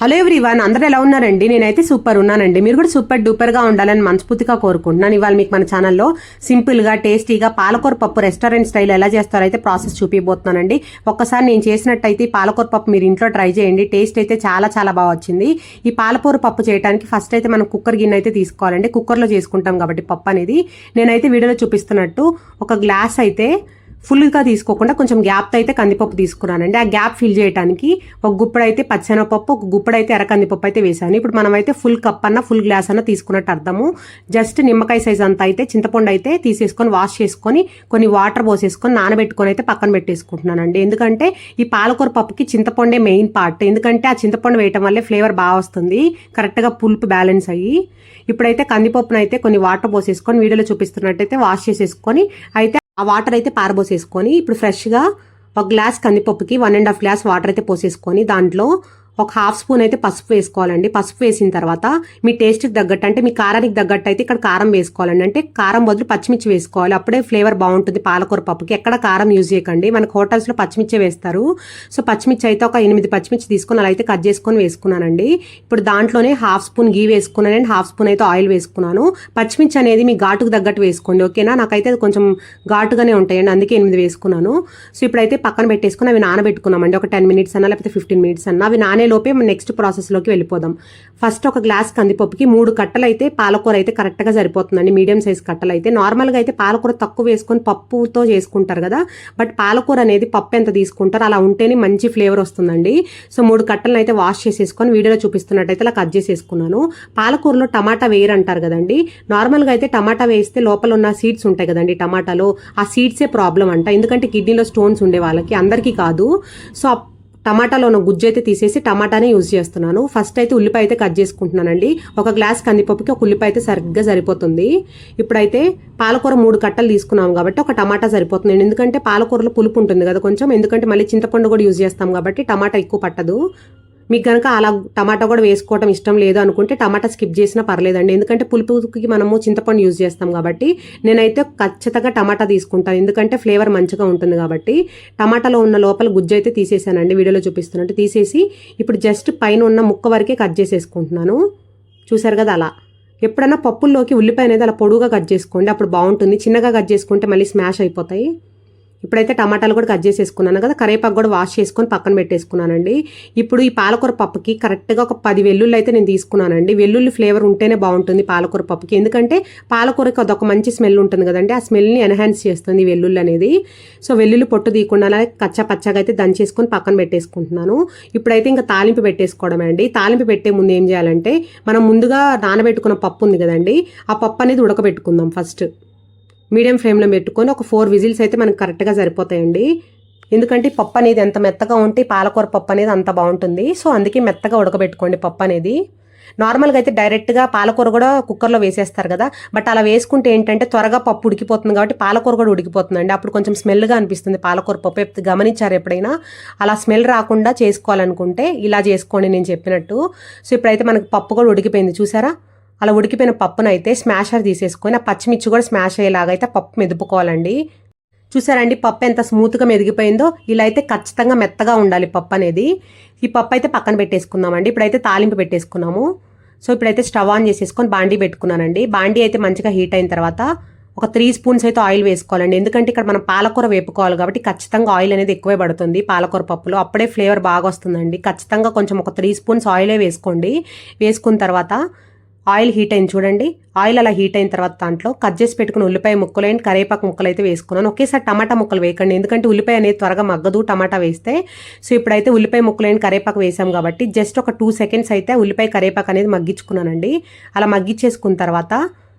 Hello everyone, అందరూ ఎలా ఉన్నారండి? నేనైతే సూపర్ ఉన్నానండి. మీరు కూడా సూపర్ డూపర్గా ఉండాలని మనస్ఫూర్తిగా కోరుకుంటున్నాను. ఇవాళ మీకు మన ఛానల్లో సింపుల్గా టేస్టీగా పాలకూర పప్పు రెస్టారెంట్ స్టైల్ ఎలా చేస్తారో అయితే ప్రాసెస్ చూపిపోతున్నానండి. ఒక్కసారి నేను చేసినట్టయితే పాలకూర పప్పు మీరు ఇంట్లో ట్రై చేయండి. టేస్ట్ అయితే చాలా చాలా బాగా వచ్చింది. ఈ పాలకూర పప్పు చేయడానికి ఫస్ట్ అయితే మనం కుక్కర్ గిన్నె అయితే తీసుకోవాలండి. కుక్కర్లో చేసుకుంటాం కాబట్టి పప్పు అనేది నేనైతే వీడియోలో చూపిస్తున్నట్టు ఒక గ్లాస్ అయితే ఫుల్గా తీసుకోకుండా కొంచెం గ్యాప్తో అయితే కందిపప్పు తీసుకున్నానండి. ఆ గ్యాప్ ఫిల్ చేయడానికి ఒక గుప్పడైతే పచ్చెనపప్పు, ఒక గుప్పడైతే ఎర్రకందిపప్పు అయితే వేసాను. ఇప్పుడు మనం అయితే ఫుల్ కప్ అన్న ఫుల్ గ్లాస్ అన్న తీసుకున్నట్టు అర్థము. జస్ట్ నిమ్మకాయ సైజ్ అంతా అయితే చింతపండు అయితే తీసేసుకొని వాష్ చేసుకొని కొన్ని వాటర్ పోసేసుకొని నానబెట్టుకొని అయితే పక్కన పెట్టేసుకుంటున్నానండి. ఎందుకంటే ఈ పాలకూర పప్పుకి చింతపండే మెయిన్ పార్ట్. ఎందుకంటే ఆ చింతపండు వేయటం వల్లే ఫ్లేవర్ బాగా వస్తుంది, కరెక్ట్గా పులుపు బ్యాలెన్స్ అయ్యి. ఇప్పుడైతే కందిపప్పును అయితే కొన్ని వాటర్ పోసేసుకొని వీడియోలో చూపిస్తున్నట్టయితే వాష్ చేసేసుకొని అయితే ఆ వాటర్ అయితే పారబోసేసుకొని ఇప్పుడు ఫ్రెష్గా ఒక గ్లాస్ కందిపప్పుకి 1.5 గ్లాస్ వాటర్ అయితే పోసేసుకొని దాంట్లో ఒక హాఫ్ స్పూన్ అయితే పసుపు వేసుకోవాలండి. పసుపు వేసిన తర్వాత మీ టేస్ట్కి తగ్గట్టు అంటే మీ కారానికి తగ్గట్టు అయితే ఇక్కడ కారం వేసుకోవాలండి. అంటే కారం బదులు పచ్చిమిర్చి వేసుకోవాలి, అప్పుడే ఫ్లేవర్ బాగుంటుంది పాలకూర పప్పుకి. ఎక్కడ కారం యూజ్ చేయకండి, మనకు హోటల్స్లో పచ్చిమిర్చి వేస్తారు. సో పచ్చిమిర్చి అయితే ఒక 8 పచ్చిమిర్చి తీసుకొని అలా అయితే కట్ చేసుకొని వేసుకున్నానండి. ఇప్పుడు దాంట్లోనే హాఫ్ స్పూన్ గీ వేసుకున్నానండి, హాఫ్ స్పూన్ అయితే ఆయిల్ వేసుకున్నాను. పచ్చిమిర్చి అనేది మీ ఘాటుకు తగ్గట్టు వేసుకోండి, ఓకేనా? నాకైతే కొంచెం ఘాటుగానే ఉంటాయండి, అందుకే 8 వేసుకున్నాను. సో ఇప్పుడైతే పక్కన పెట్టేసుకుని అవి నానబెట్టుకున్నామండి. ఒక 10 మినిట్స్ అన్నా లేకపోతే 15 మినిట్స్ అన్నా. అవి నానే లోపే నెక్స్ట్ ప్రాసెస్లోకి వెళ్ళిపోదాం. ఫస్ట్ ఒక గ్లాస్ కందిపప్పుకి 3 కట్టలు అయితే పాలకూర అయితే కరెక్ట్గా సరిపోతుందండి. మీడియం సైజ్ కట్టలు అయితే. నార్మల్గా అయితే పాలకూర తక్కువ వేసుకొని పప్పుతో చేసుకుంటారు కదా, బట్ పాలకూర అనేది పప్పు ఎంత తీసుకుంటారు అలా ఉంటేనే మంచి ఫ్లేవర్ వస్తుందండి. సో 3 కట్టలను అయితే వాష్ చేసేసుకొని వీడియోలో చూపిస్తున్నట్టయితే అలా కట్ చేసేసుకున్నాను. పాలకూరలో టమాటా వేయరంటారు కదండి. నార్మల్గా అయితే టమాటా వేస్తే లోపల ఉన్న సీడ్స్ ఉంటాయి కదండి టమాటాలో, ఆ సీడ్సే ప్రాబ్లం అంట. ఎందుకంటే కిడ్నీలో స్టోన్స్ ఉండే వాళ్ళకి, అందరికీ కాదు. సో టమాటాలో ఉన్న గుజ్జు అయితే తీసేసి టమాటానే యూజ్ చేస్తున్నాను. ఫస్ట్ అయితే ఉల్లిపాయ అయితే కట్ చేసుకుంటున్నానండి. ఒక గ్లాస్ కందిపప్పుకి ఒక ఉల్లిపాయ అయితే సరిగ్గా సరిపోతుంది. ఇప్పుడైతే పాలకూర 3 కట్టలు తీసుకున్నాం కాబట్టి ఒక టమాటా సరిపోతుంది. ఎందుకంటే పాలకూరలో పులుపు ఉంటుంది కదా కొంచెం, ఎందుకంటే మళ్ళీ చింతపండు కూడా యూజ్ చేస్తాం కాబట్టి టమాటా ఎక్కువ పట్టదు. మీకు కనుక అలా టమాటా కూడా వేసుకోవటం ఇష్టం లేదు అనుకుంటే టమాటా స్కిప్ చేసినా పర్లేదండి, ఎందుకంటే పులుపుకి మనము చింతపండు యూజ్ చేస్తాం కాబట్టి. నేనైతే ఖచ్చితంగా టమాటా తీసుకుంటాను, ఎందుకంటే ఫ్లేవర్ మంచిగా ఉంటుంది కాబట్టి. టమాటాలో ఉన్న లోపల గుజ్జు అయితే తీసేసానండి, వీడియోలో చూపిస్తున్నట్టు తీసేసి ఇప్పుడు జస్ట్ పైన ఉన్న ముక్క వరకే కట్ చేసేసుకుంటున్నాను. చూసారు కదా అలా. ఎప్పుడన్నా పప్పుల్లోకి ఉల్లిపాయ అనేది అలా పొడుగా కట్ చేసుకోండి, అప్పుడు బాగుంటుంది. చిన్నగా కట్ చేసుకుంటే మళ్ళీ స్మాష్ అయిపోతాయి. ఇప్పుడైతే టమాటాలు కూడా కట్ చేసేసుకున్నాను కదా, కరేపాకు కూడా వాష్ చేసుకొని పక్కన పెట్టేసుకున్నానండి. ఇప్పుడు ఈ పాలకూర పప్పుకి కరెక్ట్గా ఒక 10 వెల్లుల్లి అయితే నేను తీసుకున్నానండి. వెల్లుల్లి ఫ్లేవర్ ఉంటేనే బాగుంటుంది పాలకూర పప్పుకి, ఎందుకంటే పాలకూరకి అదొక మంచి స్మెల్ ఉంటుంది కదండి, ఆ స్మెల్ని ఎన్హాన్స్ చేస్తుంది వెల్లుల్లి అనేది. సో వెల్లుల్లి పొట్టు తీయకుండా అలా కచ్చా పచ్చగా అయితే దంచేసుకొని పక్కన పెట్టేసుకుంటున్నాను. ఇప్పుడైతే ఇంకా తాలింపు పెట్టేసుకోవడమే అండి. తాలింపు పెట్టే ముందు ఏం చేయాలంటే మనం ముందుగా నానబెట్టుకున్న పప్పు ఉంది కదండి, ఆ పప్పు అనేది ఉడకబెట్టుకుందాం. ఫస్ట్ మీడియం ఫ్లేమ్లో పెట్టుకొని ఒక 4 విజిల్స్ అయితే మనకు కరెక్ట్గా సరిపోతాయండి. ఎందుకంటే పప్పు అనేది ఎంత మెత్తగా ఉంటే పాలకూర పప్పు అనేది అంత బాగుంటుంది. సో అందుకే మెత్తగా ఉడకబెట్టుకోండి పప్పు అనేది. నార్మల్గా అయితే డైరెక్ట్గా పాలకూర కూడా కుక్కర్లో వేసేస్తారు కదా, బట్ అలా వేసుకుంటే ఏంటంటే త్వరగా పప్పు ఉడికిపోతుంది కాబట్టి పాలకూర కూడా ఉడికిపోతుందండి. అప్పుడు కొంచెం స్మెల్గా అనిపిస్తుంది పాలకూర పప్పు. గమనించారు ఎప్పుడైనా? అలా స్మెల్ రాకుండా చేసుకోవాలనుకుంటే ఇలా చేసుకోండి నేను చెప్పినట్టు. సో ఇప్పుడైతే మనకి పప్పు కూడా ఉడికిపోయింది, చూసారా? అలా ఉడికిపోయిన పప్పును అయితే స్మాషర్ తీసేసుకొని ఆ పచ్చిమిర్చి కూడా స్మాష్ అయ్యేలాగా అయితే పప్పు మెదుపుకోవాలండి. చూసారండి పప్పు ఎంత స్మూత్గా మెదిగిపోయిందో? ఇలా అయితే ఖచ్చితంగా మెత్తగా ఉండాలి పప్పు అనేది. ఈ పప్పు అయితే పక్కన పెట్టేసుకున్నామండి. ఇప్పుడైతే తాలింపు పెట్టేసుకున్నాము. సో ఇప్పుడైతే స్టవ్ ఆన్ చేసేసుకొని బాండీ పెట్టుకున్నానండి. బాండీ అయితే మంచిగా హీట్ అయిన తర్వాత ఒక 3 స్పూన్స్ అయితే ఆయిల్ వేసుకోవాలండి. ఎందుకంటే ఇక్కడ మనం పాలకూర వేపుకోవాలి కాబట్టి ఖచ్చితంగా ఆయిల్ అనేది ఎక్కువే పడుతుంది పాలకూర పప్పులో, అప్పుడే ఫ్లేవర్ బాగా వస్తుందండి. ఖచ్చితంగా కొంచెం ఒక 3 స్పూన్స్ ఆయిలే వేసుకోండి. వేసుకున్న తర్వాత ఆయిల్ హీట్ అయింది చూడండి. ఆయిల్ అలా హీట్ అయిన తర్వాత దాంట్లో కట్ చేసి పెట్టుకుని ఉల్లిపాయ ముక్కలు అండ్ కరేపాకు ముక్కలు అయితే వేసుకున్నాను. ఒకేసారి టమాటా ముక్కలు వేయకండి, ఎందుకంటే ఉల్లిపాయ అనేది త్వరగా మగ్గదు టమాటా వేస్తే. సో ఇప్పుడైతే ఉల్లిపాయ ముక్కలు అండ్ కరేపాకు వేసాం కాబట్టి జస్ట్ ఒక 2 సెకండ్స్ అయితే ఉల్లిపాయ కరేపాకు అనేది మగ్గించుకున్నానండి. అలా మగ్గించేసుకున్న తర్వాత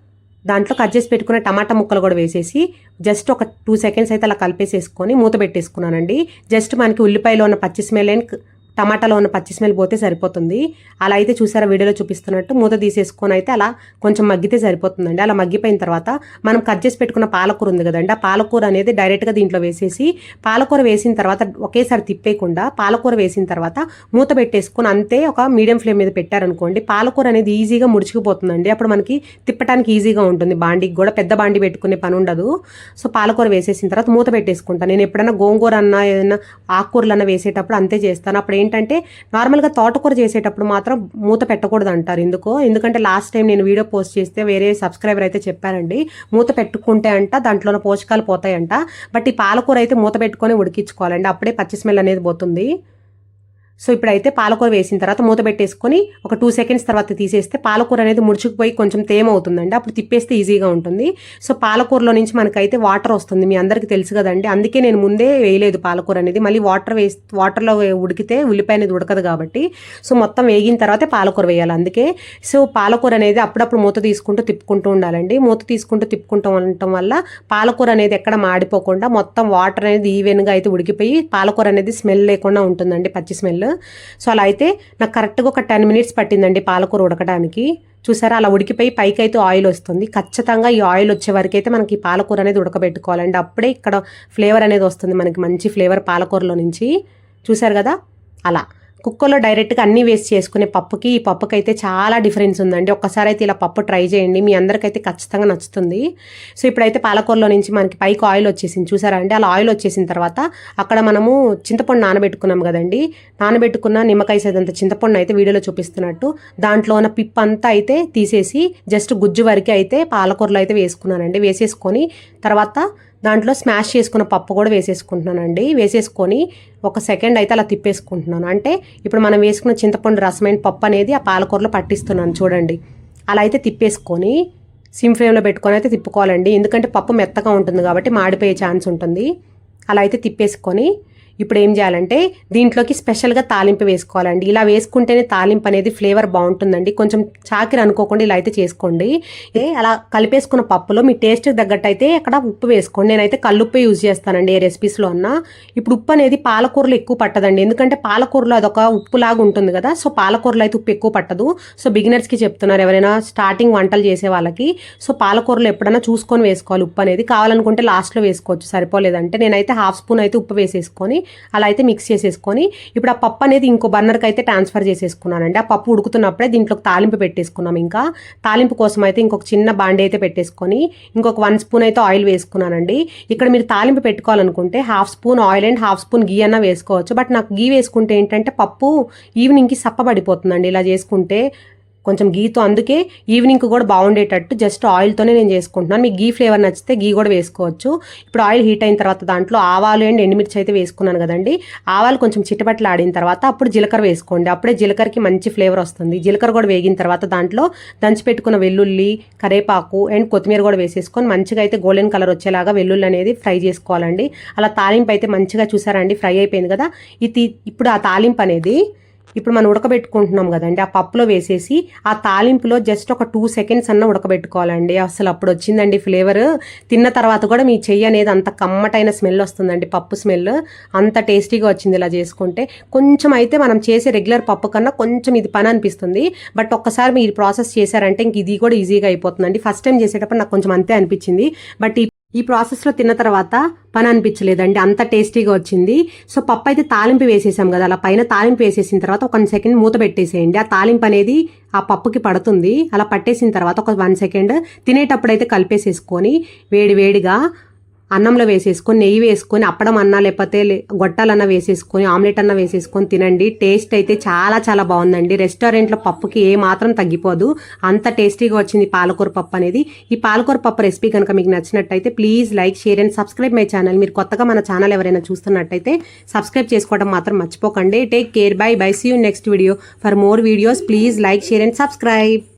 దాంట్లో కట్ చేసి పెట్టుకున్న టమాటా ముక్కలు కూడా వేసేసి జస్ట్ ఒక 2 సెకండ్స్ అయితే అలా కలిపేసేసుకొని మూత పెట్టేసుకున్నానండి. జస్ట్ మనకి ఉల్లిపాయలో ఉన్న పచ్చి స్మెల్ అండ్ టమాటాలో ఉన్న పచ్చి స్మెల్ పోతే సరిపోతుంది. అలా అయితే చూసారా వీడియోలో చూపిస్తున్నట్టు మూత తీసేసుకొని అయితే అలా కొంచెం మగ్గితే సరిపోతుందండి. అలా మగ్గిపోయిన తర్వాత మనం కట్ చేసి పెట్టుకున్న పాలకూర ఉంది కదండి, ఆ పాలకూర అనేది డైరెక్ట్గా దీంట్లో వేసేసి పాలకూర వేసిన తర్వాత ఒకేసారి తిప్పేయకుండా పాలకూర వేసిన తర్వాత మూత పెట్టేసుకొని అంతే ఒక మీడియం ఫ్లేమ్ మీద పెట్టారనుకోండి పాలకూర అనేది ఈజీగా ముడిచిపోతుందండి. అప్పుడు మనకి తిప్పడానికి ఈజీగా ఉంటుంది. బాండీకి కూడా పెద్ద బాండీ పెట్టుకునే పని ఉండదు. సో పాలకూర వేసేసిన తర్వాత మూత పెట్టేసుకుంటాను. నేను ఎప్పుడైనా గోంగూర అన్న ఏదైనా ఆకుకూరలు అన్న వేసేటప్పుడు అంతే చేస్తాను. అప్పుడు ఏంటంటే నార్మల్గా తోటకూర చేసేటప్పుడు మాత్రం మూత పెట్టకూడదు అంటారు. ఎందుకంటే లాస్ట్ టైం నేను వీడియో పోస్ట్ చేస్తే వేరే సబ్స్క్రైబర్ అయితే చెప్పారండి, మూత పెట్టుకుంటే అంట దాంట్లోనే పోషకాలు పోతాయంట. బట్ ఈ పాలకూర అయితే మూత పెట్టుకొని ఉడికించుకోవాలండి, అప్పుడే పచ్చి స్మెల్ అనేది పోతుంది. సో ఇప్పుడైతే పాలకూర వేసిన తర్వాత మూత పెట్టేసుకొని ఒక 2 సెకండ్స్ తర్వాత తీసేస్తే పాలకూర అనేది ముడుచుకుపోయి కొంచెం తేమ అవుతుందండి, అప్పుడు తిప్పేస్తే ఈజీగా ఉంటుంది. సో పాలకూరలో నుంచి మనకైతే వాటర్ వస్తుంది, మీ అందరికీ తెలుసు కదండి, అందుకే నేను ముందే వేయలేదు పాలకూర అనేది. మళ్ళీ వాటర్లో ఉడికితే ఉల్లిపాయ అనేది ఉడకదు కాబట్టి సో మొత్తం వేగిన తర్వాతే పాలకూర వేయాలి. అందుకే సో పాలకూర అనేది అప్పుడప్పుడు మూత తీసుకుంటూ తిప్పుకుంటూ ఉండాలండి. మూత తీసుకుంటూ తిప్పుకుంటూ ఉండటం వల్ల పాలకూర అనేది ఎక్కడ మాడిపోకుండా మొత్తం వాటర్ అనేది ఈవెన్గా అయితే ఉడికిపోయి పాలకూర అనేది స్మెల్ లేకుండా ఉంటుందండి, పచ్చి స్మెల్. సో అలా అయితే నాకు కరెక్ట్గా ఒక 10 మినిట్స్ పట్టిందండి పాలకూర ఉడకడానికి. చూసారా, అలా ఉడికిపోయి పైకి అయితే ఆయిల్ వస్తుంది. ఖచ్చితంగా ఈ ఆయిల్ వచ్చే వరకు అయితే మనకి ఈ పాలకూర అనేది ఉడకబెట్టుకోవాలండి, అప్పుడే ఇక్కడ ఫ్లేవర్ అనేది వస్తుంది మనకి, మంచి ఫ్లేవర్ పాలకూరలో నుంచి. చూసారు కదా, అలా కుక్కర్లో డైరెక్ట్గా అన్నీ వేస్ట్ చేసుకునే పప్పుకి ఈ పప్పుకి అయితే చాలా డిఫరెన్స్ ఉందండి. ఒక్కసారి అయితే ఇలా పప్పు ట్రై చేయండి, మీ అందరికైతే ఖచ్చితంగా నచ్చుతుంది. సో ఇప్పుడైతే పాలకూరలో నుంచి మనకి పైకి ఆయిల్ వచ్చేసింది, చూసారా అండి. అలా ఆయిల్ వచ్చేసిన తర్వాత అక్కడ మనము చింతపండు నానబెట్టుకున్నాం కదండి, నానబెట్టుకున్న నిమ్మకాయ సైజంత చింతపండు అయితే వీడియోలో చూపిస్తున్నట్టు దాంట్లో ఉన్న పిప్ అంతా అయితే తీసేసి జస్ట్ గుజ్జు వరకు అయితే పాలకూరలో అయితే వేసుకున్నానండి. వేసేసుకొని తర్వాత దాంట్లో స్మాష్ చేసుకున్న పప్పు కూడా వేసేసుకుంటున్నానండి. వేసేసుకొని ఒక సెకండ్ అయితే అలా తిప్పేసుకుంటున్నాను. అంటే ఇప్పుడు మనం వేసుకున్న చింతపండు రసమైన పప్పు అనేది ఆ పాలకూరలో పట్టిస్తున్నాను చూడండి. అలా అయితే తిప్పేసుకొని సిమ్ ఫ్లేమ్లో పెట్టుకొని అయితే తిప్పుకోవాలండి, ఎందుకంటే పప్పు మెత్తగా ఉంటుంది కాబట్టి మాడిపోయే ఛాన్స్ ఉంటుంది. అలా అయితే తిప్పేసుకొని ఇప్పుడు ఏం చేయాలంటే దీంట్లోకి స్పెషల్గా తాలింపు వేసుకోవాలండి. ఇలా వేసుకుంటేనే తాలింపు అనేది ఫ్లేవర్ బాగుంటుందండి. కొంచెం చాకిరి అనుకోకుండా ఇలా అయితే చేసుకోండి. అలా కలిపేసుకున్న పప్పులో మీ టేస్ట్కి తగ్గట్టు అయితే అక్కడ ఉప్పు వేసుకోండి. నేనైతే కల్లుప్పు యూజ్ చేస్తానండి ఏ రెసిపీస్లో అన్నా. ఇప్పుడు ఉప్పు అనేది పాలకూరలో ఎక్కువ పట్టదండి, ఎందుకంటే పాలకూరలో అదొక ఉప్పులాగా ఉంటుంది కదా. సో పాలకూరలో అయితే ఉప్పు ఎక్కువ పట్టదు. సో బిగినర్స్కి చెప్తున్నారు, ఎవరైనా స్టార్టింగ్ వంటలు చేసే వాళ్ళకి. సో పాలకూరలో ఎప్పుడైనా చూసుకొని వేసుకోవాలి ఉప్పు అనేది. కావాలనుకుంటే లాస్ట్లో వేసుకోవచ్చు, సరిపోలేదంటే. నేనైతే 1/2 స్పూన్ అయితే ఉప్పు వేసేసుకొని అలా అయితే మిక్స్ చేసేసుకొని ఇప్పుడు ఆ పప్పు అనేది ఇంకో బర్నర్కి అయితే ట్రాన్స్ఫర్ చేసేసుకున్నానండి. ఆ పప్పు ఉడుకుతున్నప్పుడే దీంట్లోకి తాలింపు పెట్టేసుకున్నాం. ఇంకా తాలింపు కోసం అయితే ఇంకొక చిన్న బాండి అయితే పెట్టేసుకొని ఇంకొక 1 స్పూన్ అయితే ఆయిల్ వేసుకున్నానండి. ఇక్కడ మీరు తాలింపు పెట్టుకోవాలనుకుంటే 1/2 స్పూన్ ఆయిల్ అండ్ 1/2 స్పూన్ గీ అన్న వేసుకోవచ్చు. బట్ నాకు గీ వేసుకుంటే ఏంటంటే పప్పు ఈవినింగ్కి సప్పబడిపోతుందండి ఇలా చేసుకుంటే కొంచెం గీతో. అందుకే ఈవినింగ్ కూడా బాగుండేటట్టు జస్ట్ ఆయిల్తోనే నేను చేసుకుంటున్నాను. మీకు గీ ఫ్లేవర్ నచ్చితే గీ కూడా వేసుకోవచ్చు. ఇప్పుడు ఆయిల్ హీట్ అయిన తర్వాత దాంట్లో ఆవాలు అండ్ ఎండుమిర్చి అయితే వేసుకున్నాను కదండి. ఆవాలు కొంచెం చిటపట్లు ఆడిన తర్వాత అప్పుడు జీలకర్ర వేసుకోండి, అప్పుడే జీలకర్రకి మంచి ఫ్లేవర్ వస్తుంది. జీలకర్ర కూడా వేగిన తర్వాత దాంట్లో దంచి పెట్టుకున్న వెల్లుల్లి, కరేపాకు అండ్ కొత్తిమీర కూడా వేసేసుకొని మంచిగా అయితే గోల్డెన్ కలర్ వచ్చేలాగా వెల్లుల్లి అనేది ఫ్రై చేసుకోవాలండి. అలా తాలింపు అయితే మంచిగా చూసారండి ఫ్రై అయిపోయింది కదా. ఇప్పుడు ఆ తాలింపు అనేది ఇప్పుడు మనం ఉడకబెట్టుకుంటున్నాం కదండి, ఆ పప్పులో వేసేసి ఆ తాలింపులో జస్ట్ ఒక 2 సెకండ్స్ అన్న ఉడకబెట్టుకోవాలండి. అసలు అప్పుడు వచ్చిందండి ఫ్లేవర్. తిన్న తర్వాత కూడా మీ చెయ్యి అనేది అంత కమ్మటైన స్మెల్ వస్తుందండి, పప్పు స్మెల్ అంత టేస్టీగా వచ్చింది ఇలా చేసుకుంటే. కొంచెం అయితే మనం చేసే రెగ్యులర్ పప్పు కన్నా కొంచెం ఇది పని అనిపిస్తుంది. బట్ ఒక్కసారి మీరు ప్రాసెస్ చేశారంటే ఇంక ఇది కూడా ఈజీగా అయిపోతుందండి. ఫస్ట్ టైం చేసేటప్పుడు నాకు కొంచెం అంతే అనిపించింది, బట్ ఈ ప్రాసెస్లో తిన్న తర్వాత పని అనిపించలేదండి, అంత టేస్టీగా వచ్చింది. సో పప్పు అయితే తాలింపు వేసేసాం కదా, అలా పైన తాలింపు వేసేసిన తర్వాత ఒక 1 సెకండ్ మూత పెట్టేసేయండి. ఆ తాలింపు అనేది ఆ పప్పుకి పడుతుంది. అలా పట్టేసిన తర్వాత ఒక 1 సెకండ్ తినేటప్పుడు అయితే కలిపేసేసుకొని వేడిగా అన్నంలో వేసేసుకొని నెయ్యి వేసుకొని అప్పడం అన్నా లేకపోతే గొట్టాలన్నా వేసేసుకొని ఆమ్లెట్ అన్నా వేసేసుకొని తినండి. టేస్ట్ అయితే చాలా చాలా బాగుందండి. రెస్టారెంట్లో పప్పుకి ఏ మాత్రం తగ్గిపోదు, అంత టేస్టీగా వచ్చింది పాలకూర పప్పు అనేది. ఈ పాలకూర పప్పు రెసిపీ కనుక మీకు నచ్చినట్టయితే please like, share and subscribe my channel. మీరు కొత్తగా మన ఛానల్ ఎవరైనా చూస్తున్నట్టయితే సబ్స్క్రైబ్ చేసుకోవడం మాత్రం మర్చిపోకండి. Take care, bye bye, see you next video. For more videos please like, share and subscribe.